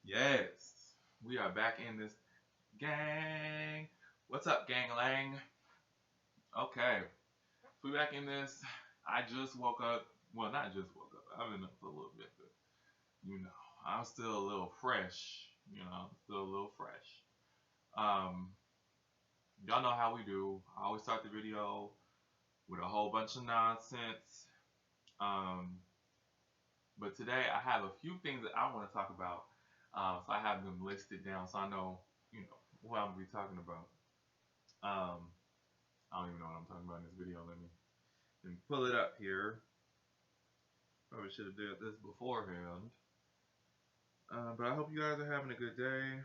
Yes, we are back in this gang. What's up, gang lang? Okay, we back in this. I just woke up. Well, not just woke up. I've been up for a little bit, but you know, I'm still a little fresh. Still a little fresh. Um, y'all know how we do. I always start the video with a whole bunch of nonsense. Um, but today I have a few things that I want to talk about. So I have them listed down so I know, what I'm gonna be talking about. Um, I don't even know what I'm talking about in this video. Let me pull it up here. Probably should have did this beforehand. But I hope you guys are having a good day.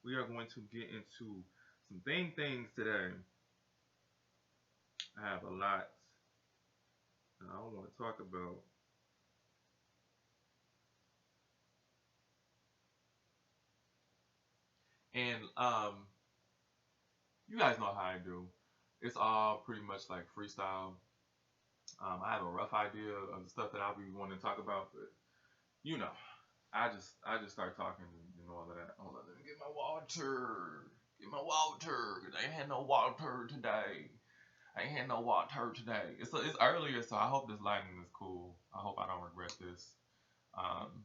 We are going to get into some things today. I have a lot that I want to talk about. And you guys know how I do. It's all pretty much like freestyle. I have a rough idea of the stuff that I'll be wanting to talk about, but you know, I just start talking and all of that. Hold on, let me get my water. Get my water. 'Cause I ain't had no water today. I ain't had no water today. It's earlier, so I hope this lighting is cool. I hope I don't regret this. Um,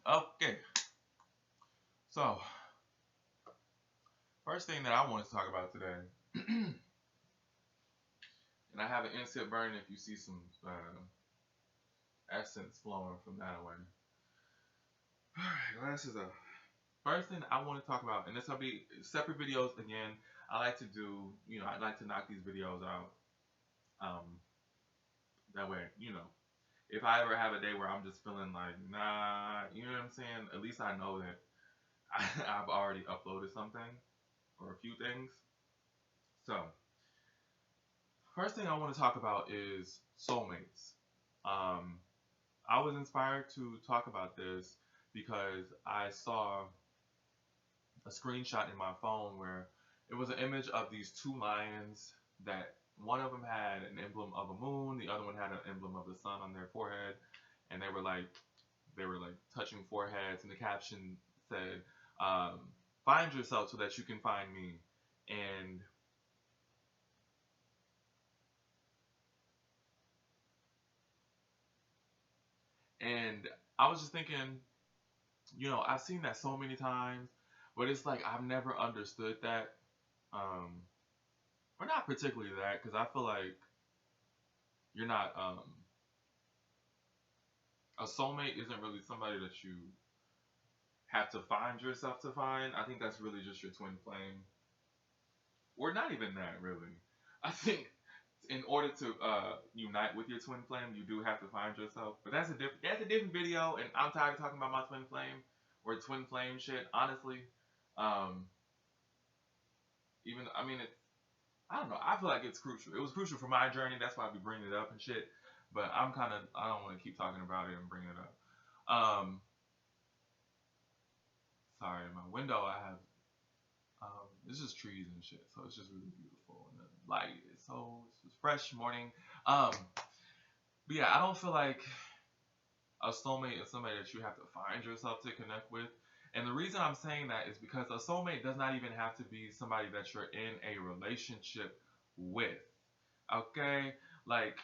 okay, so first thing that I want to talk about today, and I have an insert burn if you see some essence flowing from that away. All right, glasses up. First thing I want to talk about, and this will be separate videos again. I like to do, I like to knock these videos out. Um, that way, if I ever have a day where I'm just feeling like, nah, you know what I'm saying? At least I know that I've already uploaded something or a few things. So, first thing I want to talk about is soulmates. Um, I was inspired to talk about this because I saw a screenshot in my phone where it was an image of these two lions that one of them had an emblem of a moon, the other one had an emblem of the sun on their forehead, and they were like touching foreheads, and the caption said, um, "Find yourself so that you can find me." And and I was just thinking, I've seen that so many times, but it's like I've never understood that, um, or not particularly that, because I feel like you're not a soulmate isn't really somebody that you have to find yourself to find. I think that's really just your twin flame, or not even that really. I think in order to unite with your twin flame, you do have to find yourself. But that's a different video, and I'm tired of talking about my twin flame or twin flame shit. Honestly, um, even I mean it. I don't know. I feel like it's crucial. It was crucial for my journey. That's why we bring it up and shit. But I don't want to keep talking about it and bring it up. Sorry, in my window I have it's just trees and shit, so it's just really beautiful and the light is so it's just fresh morning. But yeah, I don't feel like a soulmate is somebody that you have to find yourself to connect with. And the reason I'm saying that is because a soulmate does not even have to be somebody that you're in a relationship with. Okay? Like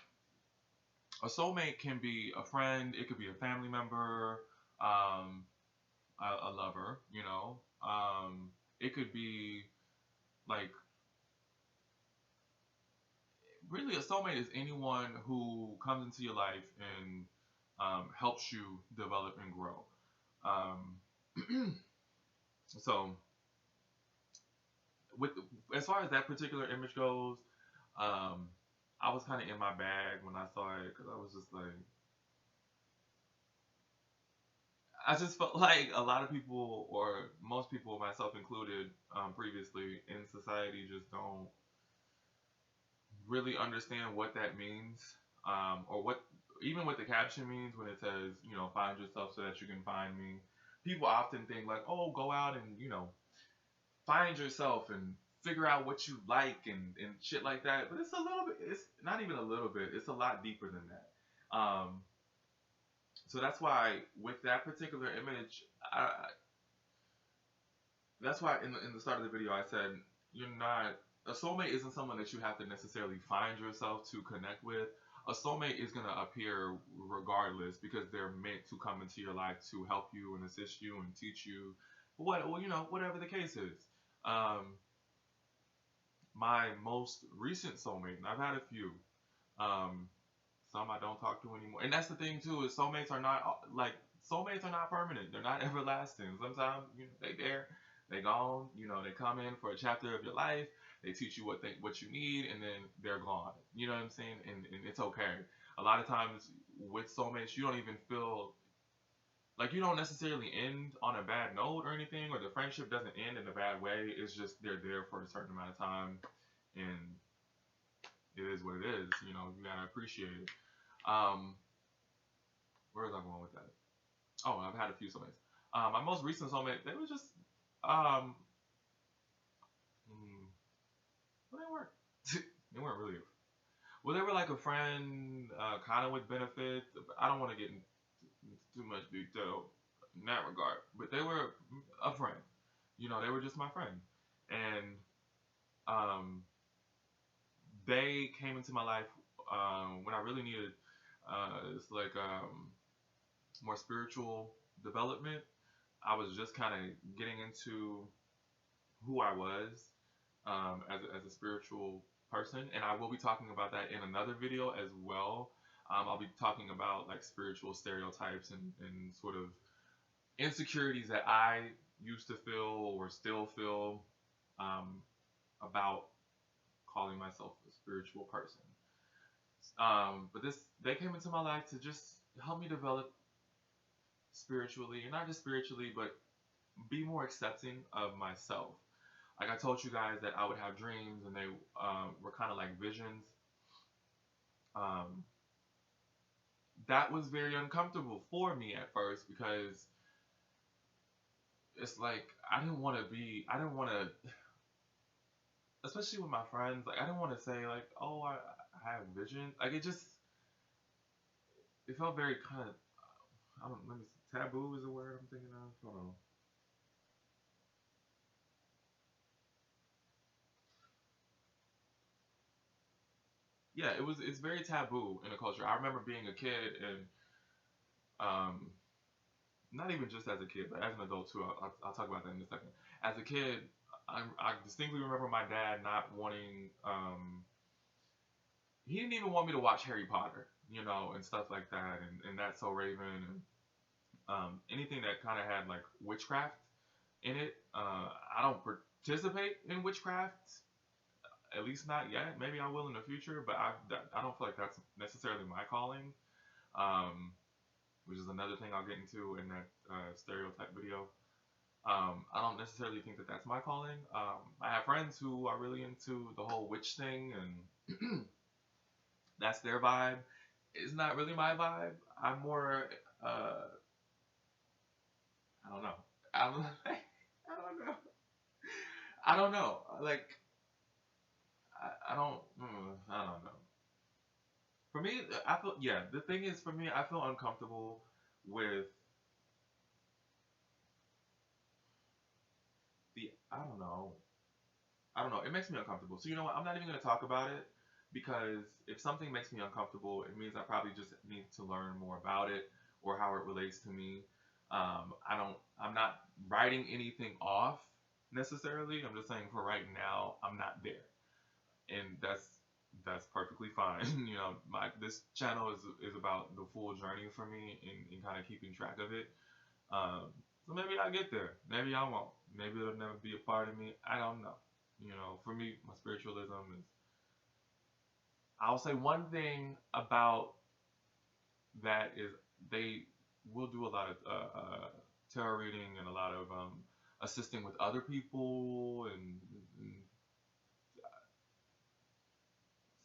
a soulmate can be a friend, it could be a family member, um, a lover, it could be like really a soulmate is anyone who comes into your life and helps you develop and grow. Um, so with as far as that particular image goes, um, I was kind of in my bag when I saw it because I was just like, I just felt like a lot of people, or most people, myself included, previously in society, just don't really understand what that means, or what even what the caption means when it says, find yourself so that you can find me. People often think like, oh, go out and find yourself and figure out what you like and shit like that. But it's a little bit. It's not even a little bit. It's a lot deeper than that. So that's why with that particular image, that's why in the start of the video I said you're not a soulmate isn't someone that you have to necessarily find yourself to connect with. A soulmate is gonna appear regardless because they're meant to come into your life to help you and assist you and teach you what well, whatever the case is. Um, my most recent soulmate, and I've had a few. Um, some I don't talk to anymore, and that's the thing too is soulmates are not permanent. They're not everlasting. Sometimes they there, they gone. They come in for a chapter of your life. They teach you what you need, and then they're gone. You know what I'm saying? And it's okay. A lot of times with soulmates, you don't even feel like you don't necessarily end on a bad note or anything, or the friendship doesn't end in a bad way. It's just they're there for a certain amount of time, and it is what it is. You gotta appreciate it. Um, where was I going with that? Oh, I've had a few soulmates. My most recent soulmate, they were just, um, mm, well, they weren't, they weren't really. Well, they were like a friend, kind of with benefits. I don't want to get into too much detail in that regard, but they were a friend. They were just my friend, and um, they came into my life when I really needed. It's like more spiritual development. I was just kind of getting into who I was as a spiritual person, and I will be talking about that in another video as well. I'll be talking about like spiritual stereotypes and sort of insecurities that I used to feel or still feel um, about calling myself a spiritual person. But they came into my life to just help me develop spiritually, and not just spiritually, but be more accepting of myself. Like I told you guys that I would have dreams, and they were kind of like visions. Um, that was very uncomfortable for me at first because it's like I didn't want to, especially with my friends. Like I didn't want to say like, oh, I have vision. Like it felt very kind of, I don't. Let me see, taboo is the word I'm thinking of. Hold on. Yeah, it's very taboo in the culture. I remember being a kid and um, not even just as a kid, but as an adult too. I'll talk about that in a second. As a kid, I distinctly remember my dad not wanting. He didn't even want me to watch Harry Potter, and stuff like that, and That's So Raven, and anything that kind of had like witchcraft in it. I don't participate in witchcraft, at least not yet. Maybe I will in the future, but I don't feel like that's necessarily my calling. Um, which is another thing I'll get into in that stereotype video. I don't necessarily think that that's my calling. I have friends who are really into the whole witch thing, and that's their vibe. It's not really my vibe. I'm more, I don't know. I don't, I don't know. I don't know. Like, I don't know. For me, I feel, yeah, the thing is, for me, I feel uncomfortable with I don't know. I don't know. It makes me uncomfortable. So you know what? I'm not even gonna talk about it because if something makes me uncomfortable, it means I probably just need to learn more about it or how it relates to me. I don't. I'm not writing anything off necessarily. I'm just saying for right now, I'm not there, and that's perfectly fine. My this channel is about the full journey for me and kind of keeping track of it. Um, so maybe I'll get there. Maybe I won't. Maybe it'll never be a part of me. I don't know. For me, my spiritualism is. I'll say one thing about that is they will do a lot of tarot reading and a lot of assisting with other people and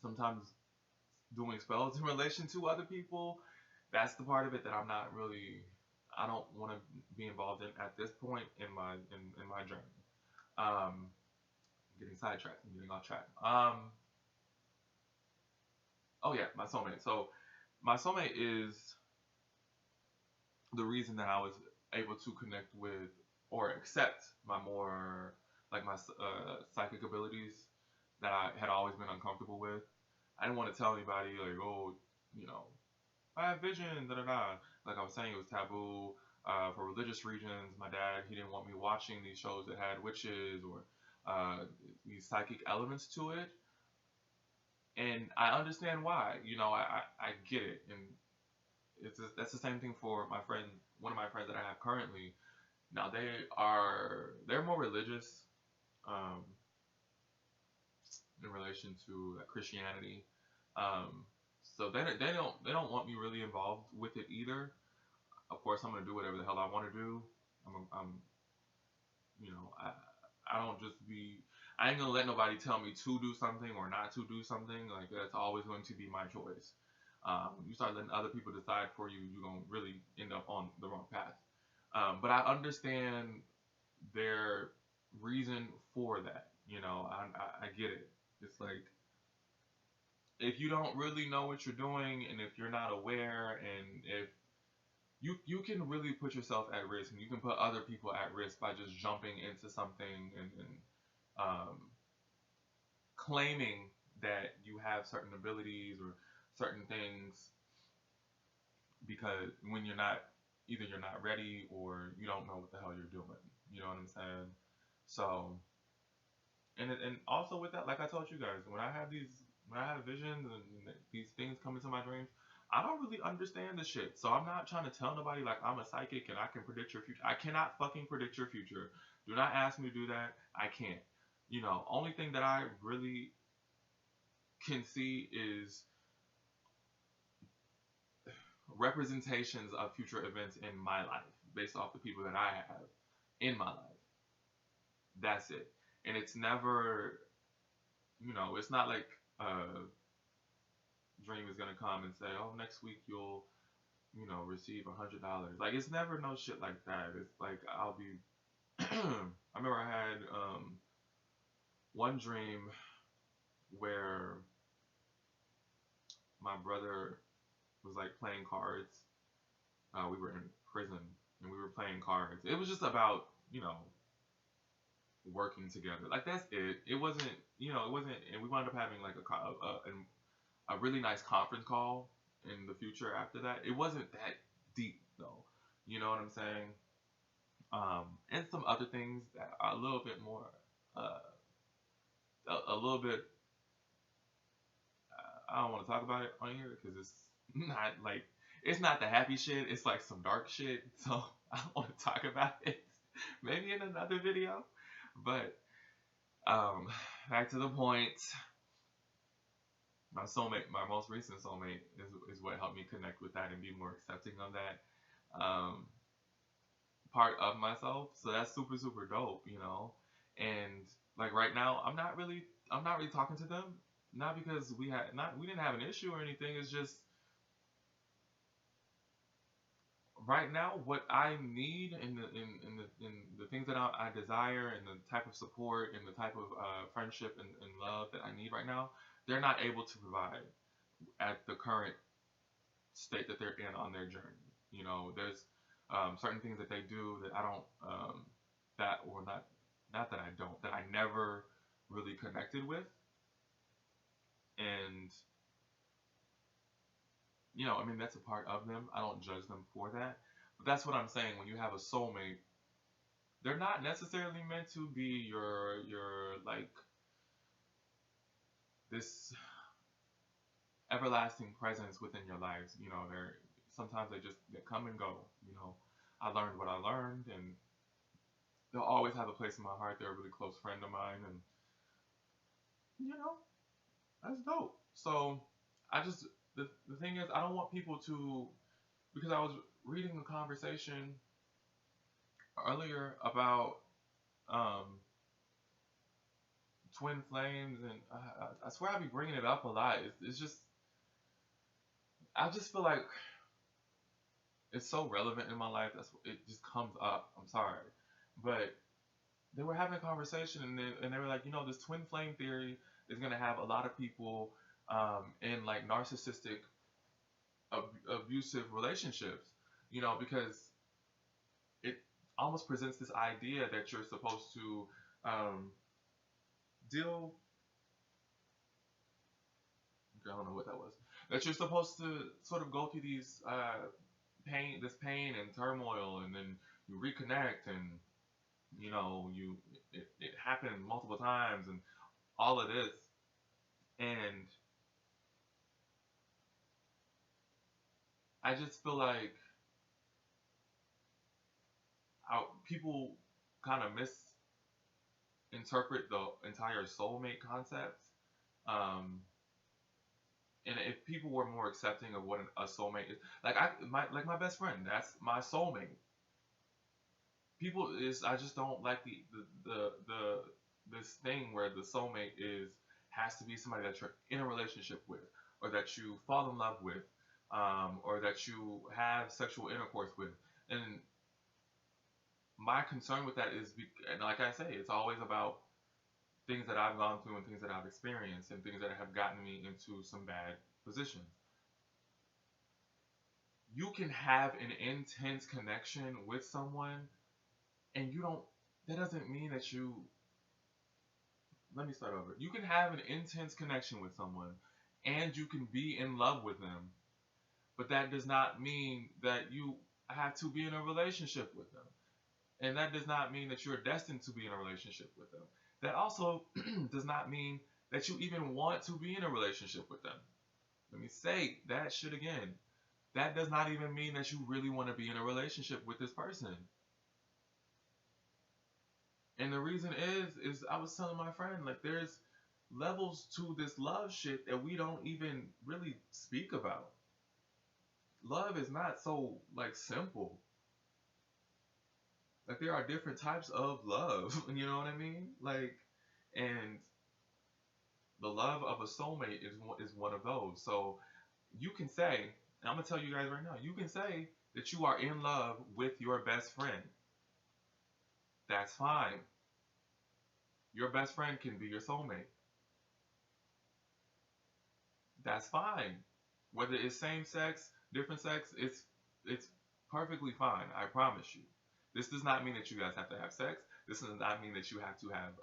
sometimes doing spells in relation to other people. That's the part of it that I'm not really. I don't want to be involved in at this point in my journey. Um, getting sidetracked. I'm getting off track. Oh yeah, my soulmate. So my soulmate is the reason that I was able to connect with or accept my more like my psychic abilities that I had always been uncomfortable with. I didn't want to tell anybody like, oh, you know, I have vision, da da da. Like I was saying, it was taboo for religious reasons. My dad, he didn't want me watching these shows that had witches or uh, these psychic elements to it, and I understand why. You know, I get it, and that's the same thing for my friend, one of my friends that I have currently. Now they're more religious um, in relation to Christianity. Um, so they don't want me really involved with it either. Of course, I'm gonna do whatever the hell I want to do. I'm you know I don't just be I ain't gonna let nobody tell me to do something or not to do something. Like that's always going to be my choice. When you start letting other people decide for you, you're gonna really end up on the wrong path. But I understand their reason for that. You know, I get it. It's like if you don't really know what you're doing, and if you're not aware, and if you can really put yourself at risk, and you can put other people at risk by just jumping into something and um, claiming that you have certain abilities or certain things because when you're not either you're not ready or you don't know what the hell you're doing. You know what I'm saying? So and also with that, like I told you guys, when I have visions and these things come into my dreams, I don't really understand the shit. So I'm not trying to tell nobody like I'm a psychic and I can predict your future. I cannot fucking predict your future. Do not ask me to do that. I can't. You know, only thing that I really can see is representations of future events in my life based off the people that I have in my life. That's it. And it's never, it's not like Dream is gonna come and say, "Oh, next week you'll, receive $100." Like it's never no shit like that. It's like I'll be. I remember I had one dream where my brother was like playing cards. We were in prison and we were playing cards. It was just about working together. Like that's it. It wasn't it wasn't. And we wound up having like a really nice conference call in the future after that. It wasn't that deep though. You know what I'm saying? And some other things that are a little bit more, uh, a little bit. I don't want to talk about it on here because it's not like it's not the happy shit. It's like some dark shit. So I don't want to talk about it. Maybe in another video. But um, back to the point. My soulmate, my most recent soulmate, is what helped me connect with that and be more accepting of that part of myself. So that's super super dope, And like right now, I'm not really talking to them. Not because we didn't have an issue or anything. It's just right now what I need and the things that I desire and the type of support and the type of friendship and love that I need right now, they're not able to provide at the current state that they're in on their journey. There's certain things that they do that I don't that or not that I don't that I never really connected with, and I mean that's a part of them. I don't judge them for that, but that's what I'm saying. When you have a soulmate, they're not necessarily meant to be your like this everlasting presence within your lives. They're sometimes they come and go. I learned what I learned, and they'll always have a place in my heart. They're a really close friend of mine, and you know that's dope. So I just the thing is, I don't want people to because I was reading a conversation earlier about um, twin flames, and I swear I be bringing it up a lot. It's just I just feel like it's so relevant in my life. It just comes up. I'm sorry, but they were having a conversation, and they were like, this twin flame theory is gonna have a lot of people in like narcissistic, abusive relationships, because it almost presents this idea that you're supposed to um, deal. I don't know what that was. That you're supposed to sort of go through these this pain and turmoil, and then you reconnect, and it happened multiple times, and all of this, and I just feel like people kind of misinterpret the entire soulmate concept. Um, and if people were more accepting of what a soulmate is, like my best friend, that's my soulmate. I just don't like this thing where the soulmate is has to be somebody that you're in a relationship with, or that you fall in love with, or that you have sexual intercourse with. And my concern with that is, and like I say, it's always about things that I've gone through and things that I've experienced and things that have gotten me into some bad positions. You can have an intense connection with someone, and you don't. That doesn't mean that you. Let me start over. You can have an intense connection with someone, and you can be in love with them, but that does not mean that you have to be in a relationship with them. And that does not mean that you're destined to be in a relationship with them. That also does not mean that you even want to be in a relationship with them. Let me say that shit again. That does not even mean that you really want to be in a relationship with this person. And the reason is I was telling my friend, like, there's levels to this love shit that we don't even really speak about. Love is not so like simple. Like, there are different types of love. You know what I mean? Like, and the love of a soulmate is one of those. So you can say, and I'm gonna tell you guys right now, you can say that you are in love with your best friend. That's fine. Your best friend can be your soulmate. That's fine. Whether it's same sex, different sex, it's perfectly fine. I promise you. This does not mean that you guys have to have sex. This does not mean that you have to have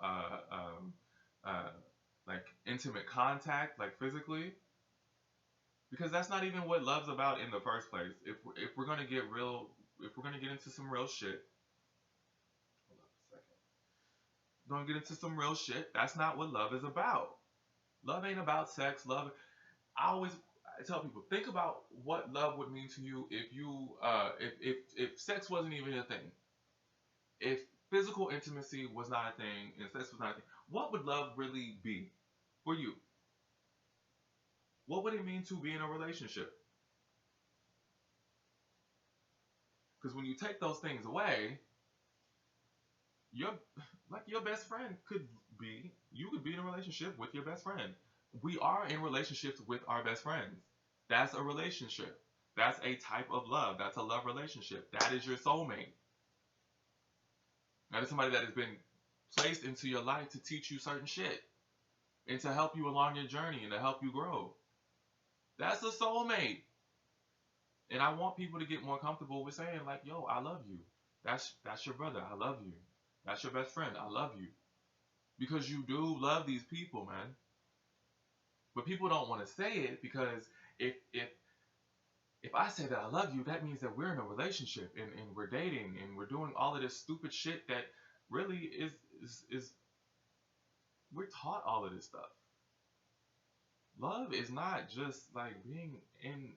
uh, like intimate contact, like physically, because that's not even what love's about in the first place. If we're gonna get real, if we're gonna get into some real shit, hold on a second. Gonna get into some real shit. That's not what love is about. Love ain't about sex. Love. I tell people, think about what love would mean to you if if sex wasn't even a thing. If physical intimacy was not a thing and sex was not a thing, what would love really be for you? What would it mean to be in a relationship? Because when you take those things away, your like your best friend could be you could be in a relationship with your best friend. We are in relationships with our best friends. That's a relationship. That's a type of love. That's a love relationship. That is your soulmate. That is somebody that has been placed into your life to teach you certain shit and to help you along your journey and to help you grow. That's a soulmate. And I want people to get more comfortable with saying, like, yo, I love you. That's your brother. I love you. That's your best friend. I love you. Because you do love these people, man. But people don't want to say it because if if if I say that I love you, that means that we're in a relationship and we're dating and we're doing all of this stupid shit that really is we're taught all of this stuff. Love is not just like being in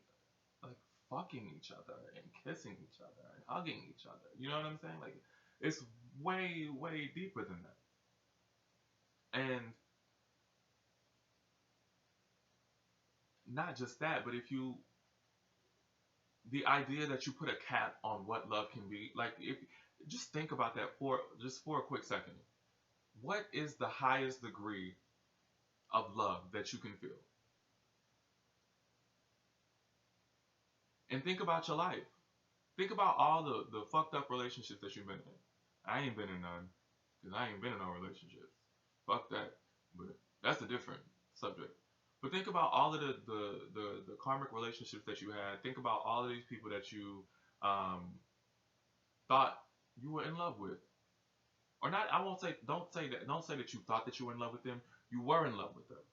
like fucking each other and kissing each other and hugging each other. You know what I'm saying? Like, it's way deeper than that. And not just that, but if you the idea that you put a cap on what love can be, like, if just think about that for a quick second. What is the highest degree of love that you can feel? And think about your life. Think about all the fucked up relationships that you've been in. I ain't been in none. because I ain't been in no relationships. Fuck that. But that's a different subject. But think about all of the karmic relationships that you had. Think about all of these people that you um, thought you were in love with, or not. I won't say. Don't say that. Don't say that you thought that you were in love with them. You were in love with them,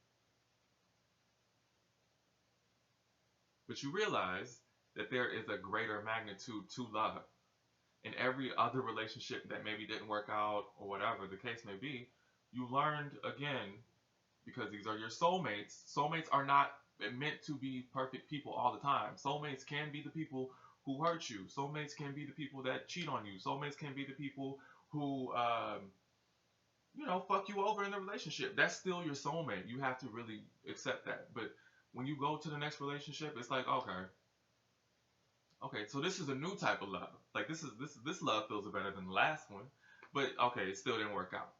but you realize that there is a greater magnitude to love. In every other relationship that maybe didn't work out or whatever the case may be, you learned again, because these are your soulmates. Soulmates are not meant to be perfect people all the time. Soulmates can be the people who hurt you. Soulmates can be the people that cheat on you. Soulmates can be the people who, fuck you over in the relationship. That's still your soulmate. You have to really accept that. But when you go to the next relationship, it's like, okay, okay, so this is a new type of love. Like this love feels better than the last one, but okay, it still didn't work out.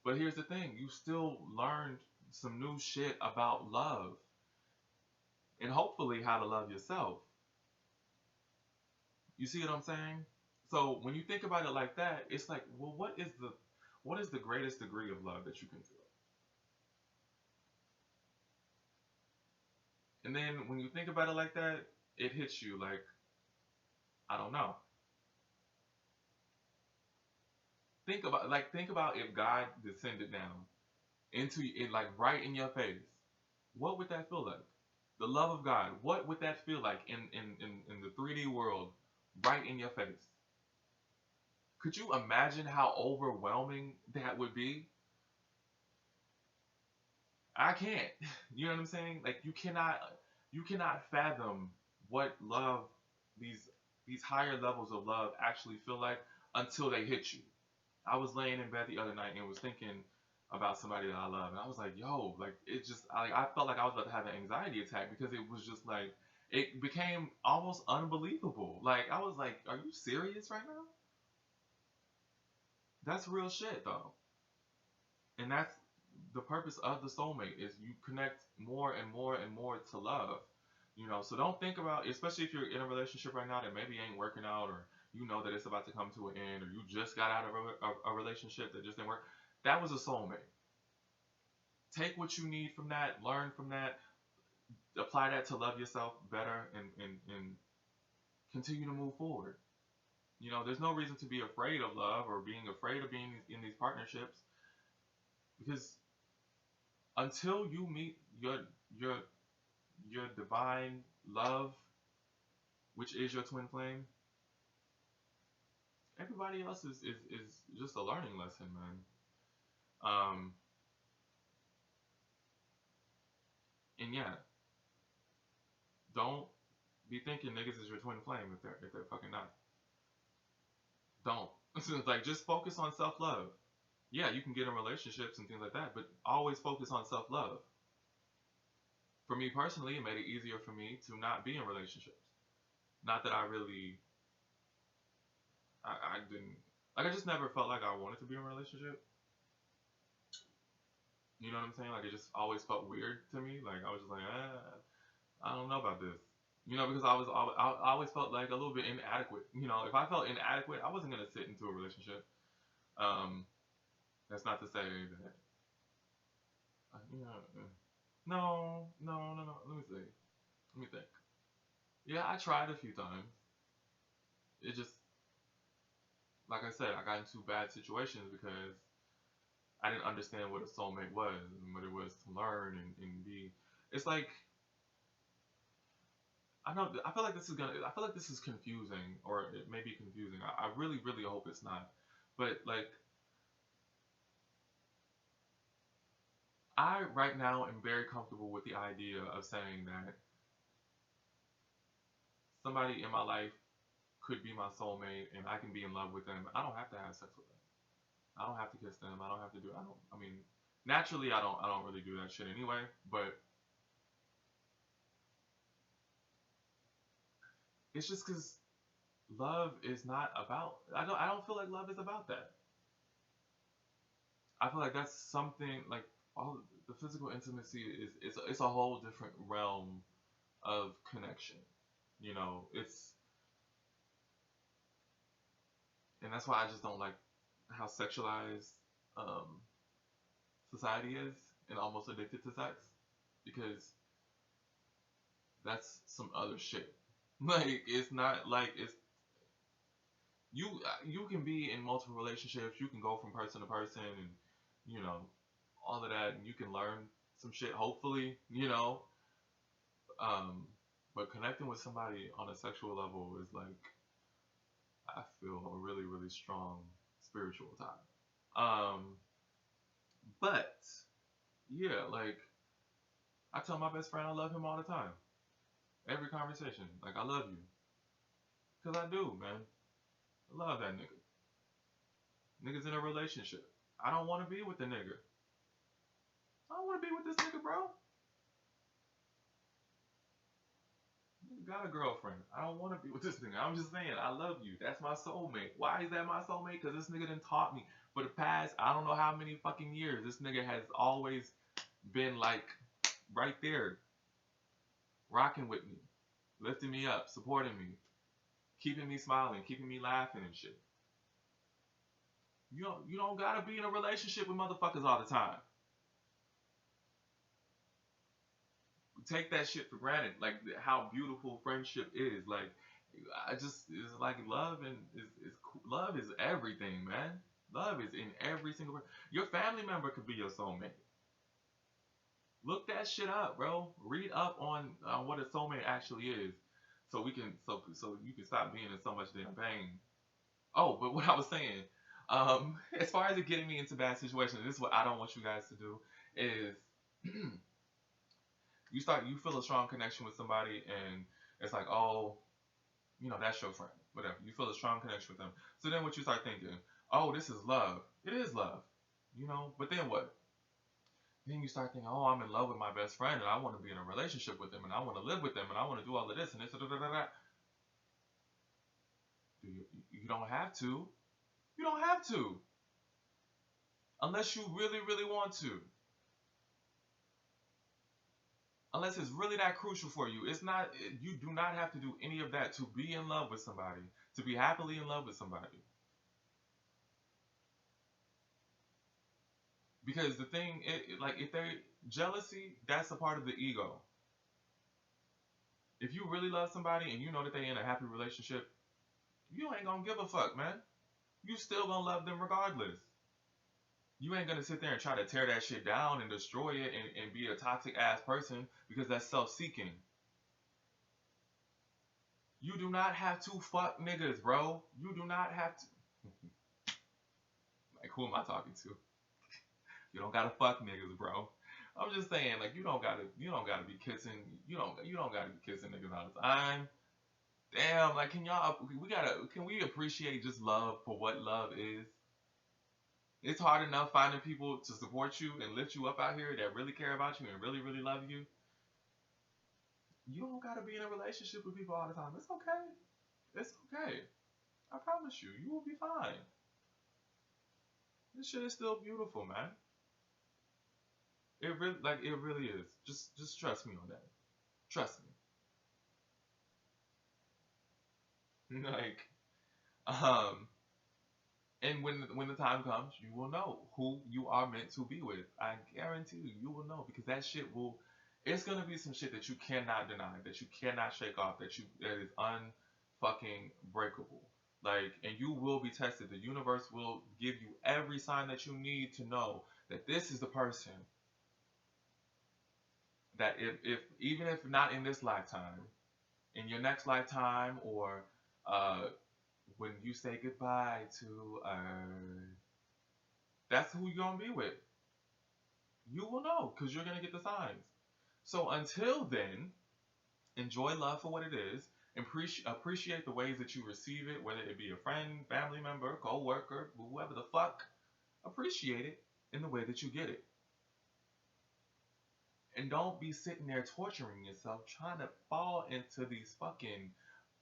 But here's the thing: you still learned some new shit about love, and hopefully how to love yourself. You see what I'm saying? So when you think about it like that, it's like, well, what is the greatest degree of love that you can feel? And then when you think about it like that, it hits you like, I don't know. Think about if God descended down into it, like right in your face. What would that feel like? The love of God. What would that feel like in the 3D world, right in your face? Could you imagine how overwhelming that would be? I can't. You know what I'm saying? Like you cannot fathom what love, these these higher levels of love actually feel like until they hit you. I was laying in bed the other night and was thinking about somebody that I love, and I was like, "Yo, like it just, I felt like I was about to have an anxiety attack because it was just like it became almost unbelievable. Like I was like, "Are you serious right now?" That's real shit though, and that's the purpose of the soulmate is you connect more and more and more to love. So don't think about, especially if you're in a relationship right now that maybe ain't working out, or you know that it's about to come to an end, or you just got out of a relationship that just didn't work. That was a soulmate. Take what you need from that, learn from that, apply that to love yourself better, and continue to move forward. There's no reason to be afraid of love or being afraid of being in these partnerships, because until you meet your your divine love, which is your twin flame, everybody else is just a learning lesson, man. Um, and yeah, don't be thinking niggas is your twin flame if they're fucking not. Don't. Like just focus on self love. Yeah, you can get in relationships and things like that, but always focus on self love. For me personally, it made it easier for me to not be in relationships. Not that I really, I didn't, like I just never felt like I wanted to be in a relationship. You know what I'm saying? Like it just always felt weird to me. Like I was just like, I don't know about this. Because I always felt like a little bit inadequate. If I felt inadequate, I wasn't gonna sit into a relationship. Um, that's not to say that, no, no, no, no. Let me see. Let me think. Yeah, I tried a few times. It just, like I said, I got into bad situations because I didn't understand what a soulmate was and what it was to learn and be. It's like, I know. I feel like this is confusing, or it may be confusing. I really, really hope it's not. But like, I right now am very comfortable with the idea of saying that somebody in my life could be my soulmate, and I can be in love with them. I don't have to have sex with them. I don't have to kiss them. I don't have to do. I don't. I mean, naturally, I don't really do that shit anyway. But it's just because love is not about. I don't feel like love is about that. I feel like that's something like all the physical intimacy is. It's a whole different realm of connection. It's, and that's why I just don't like. how sexualized um, society is and almost addicted to sex because that's some other shit. Like it's not like it's you can be in multiple relationships. You can go from person to person and you know all of that, and you can learn some shit. Hopefully, um, but connecting with somebody on a sexual level is like I feel a really really strong spiritual tie. But yeah, like I tell my best friend I love him all the time. Every conversation, like I love you, cause I do, man. I love that nigga. Niggas in a relationship. I don't want to be with the nigga. I don't want to be with this nigga, bro. You got a girlfriend. I don't want to be with this nigga. I'm just saying, I love you. That's my soulmate. Why is that my soulmate? Because this nigga done taught me for the past, I don't know how many fucking years. This nigga has always been like right there, rocking with me, lifting me up, supporting me, keeping me smiling, keeping me laughing and shit. You don't gotta be in a relationship with motherfuckers all the time. Take that shit for granted. Like how beautiful friendship is. Like I just it's like love and is love is everything, man. Love is in every single. Your family member could be your soulmate. Look that shit up, bro. Read up on what a soulmate actually is, so we can so you can stop being in so much damn pain. Oh, but what I was saying, as far as it getting me into bad situations, this is what I don't want you guys to do is you feel a strong connection with somebody and it's like oh that's your friend whatever you feel a strong connection with them so then what you start thinking oh this is love it is love but then what then you start thinking oh I'm in love with my best friend and I want to be in a relationship with them and I want to live with them and I want to do all of this and this da, da, da, da. You don't have to you don't have to unless you really really want to unless it's really that crucial for you. It's not. You do not have to do any of that to be in love with somebody, to be happily in love with somebody. Because the thing, like if they jealousy, that's a part of the ego. If you really love somebody and you know that they in a happy relationship, you ain't gonna give a fuck, man. You still gonna love them regardless. You ain't gonna sit there and try to tear that shit down and destroy it and be a toxic ass person because that's self seeking. You do not have to fuck niggas, bro. You do not have to. Like, who am I talking to? You don't gotta fuck niggas, bro. I'm just saying, like, you don't gotta be kissing, you don't gotta be kissing niggas all the time. Damn, like, can we appreciate just love for what love is? It's hard enough finding people to support you and lift you up out here that really care about you and really, really love you. You don't gotta be in a relationship with people all the time. It's okay. It's okay. I promise you, you will be fine. This shit is still beautiful, man. It really is. Just trust me on that. Trust me. Like, um, and when the time comes, you will know who you are meant to be with. I guarantee you, you will know because that shit will. It's gonna be some shit that you cannot deny, that you cannot shake off, that is unfucking breakable. Like, and you will be tested. The universe will give you every sign that you need to know that this is the person that if even if not in this lifetime, in your next lifetime, or uh, when you say goodbye to that's who you're gonna be with. You will know because you're gonna get the signs. So until then, enjoy love for what it is. Appreciate the ways that you receive it, whether it be a friend, family member, co-worker, whoever the fuck. Appreciate it in the way that you get it. And don't be sitting there torturing yourself trying to fall into these fucking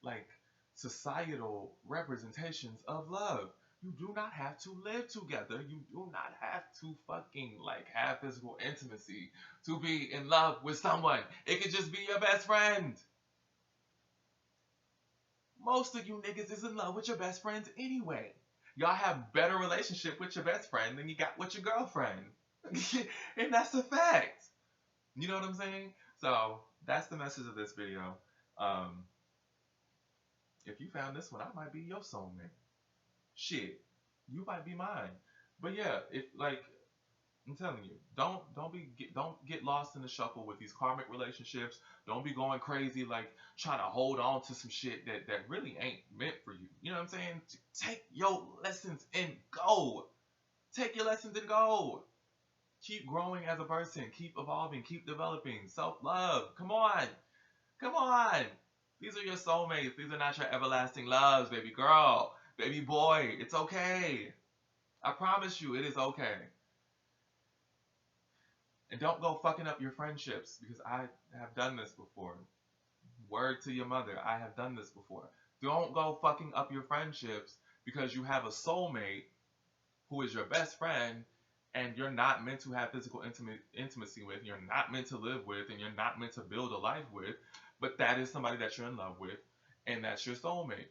like societal representations of love. You do not have to live together. You do not have to fucking like have physical intimacy to be in love with someone. It could just be your best friend. Most of you niggas is in love with your best friends anyway. Y'all have better relationship with your best friend than you got with your girlfriend. And that's a fact. You know what I'm saying? So that's the message of this video. Um, if you found this one, I might be your soulmate. Shit, you might be mine. But yeah, if like I'm telling you, don't get lost in the shuffle with these karmic relationships. Don't be going crazy like trying to hold on to some shit that really ain't meant for you. You know what I'm saying? Take your lessons and go. Take your lessons and go. Keep growing as a person. Keep evolving. Keep developing. Self love. Come on. Come on. These are your soulmates. These are not your everlasting loves, baby girl, baby boy. It's okay. I promise you, it is okay. And don't go fucking up your friendships because I have done this before. Word to your mother, I have done this before. Don't go fucking up your friendships because you have a soulmate who is your best friend and you're not meant to have physical intimacy with, you're not meant to live with, and you're not meant to build a life with, but that is somebody that you're in love with, and that's your soulmate.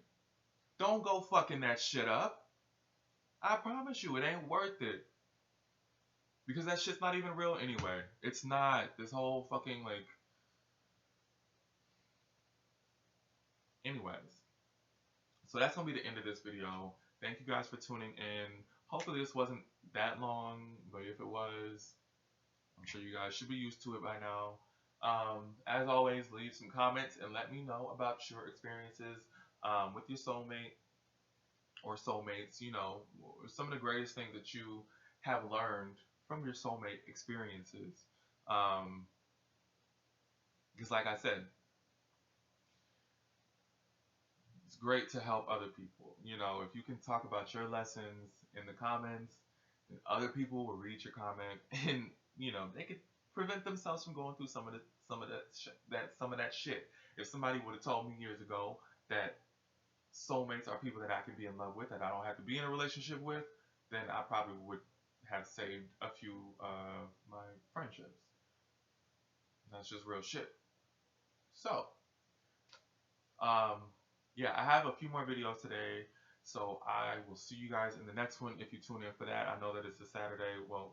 Don't go fucking that shit up. I promise you, it ain't worth it. Because that shit's not even real anyway. It's not. This whole fucking, like. Anyways. So that's going to be the end of this video. Thank you guys for tuning in. Hopefully this wasn't that long, but if it was, I'm sure you guys should be used to it by now. As always, leave some comments and let me know about your experiences with your soulmate or soulmates. You know, some of the greatest things that you have learned from your soulmate experiences. Um, because, like I said, it's great to help other people. You know, if you can talk about your lessons in the comments, then other people will read your comment, and you know they could prevent themselves from going through some of that shit. If somebody would have told me years ago that soulmates are people that I can be in love with, that I don't have to be in a relationship with, then I probably would have saved a few of my friendships. That's just real shit. So, Um, yeah, I have a few more videos today, so I will see you guys in the next one if you tune in for that. I know that it's a Saturday. Well,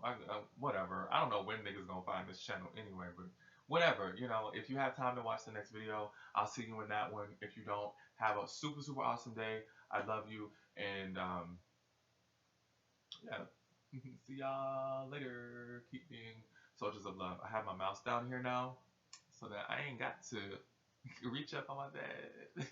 whatever. I don't know when niggas gonna find this channel anyway, but whatever. You know, if you have time to watch the next video, I'll see you in that one. If you don't, have a super, super awesome day. I love you, and yeah. See y'all later. Keep being soldiers of love. I have my mouse down here now, so that I ain't got to reach up on my bed.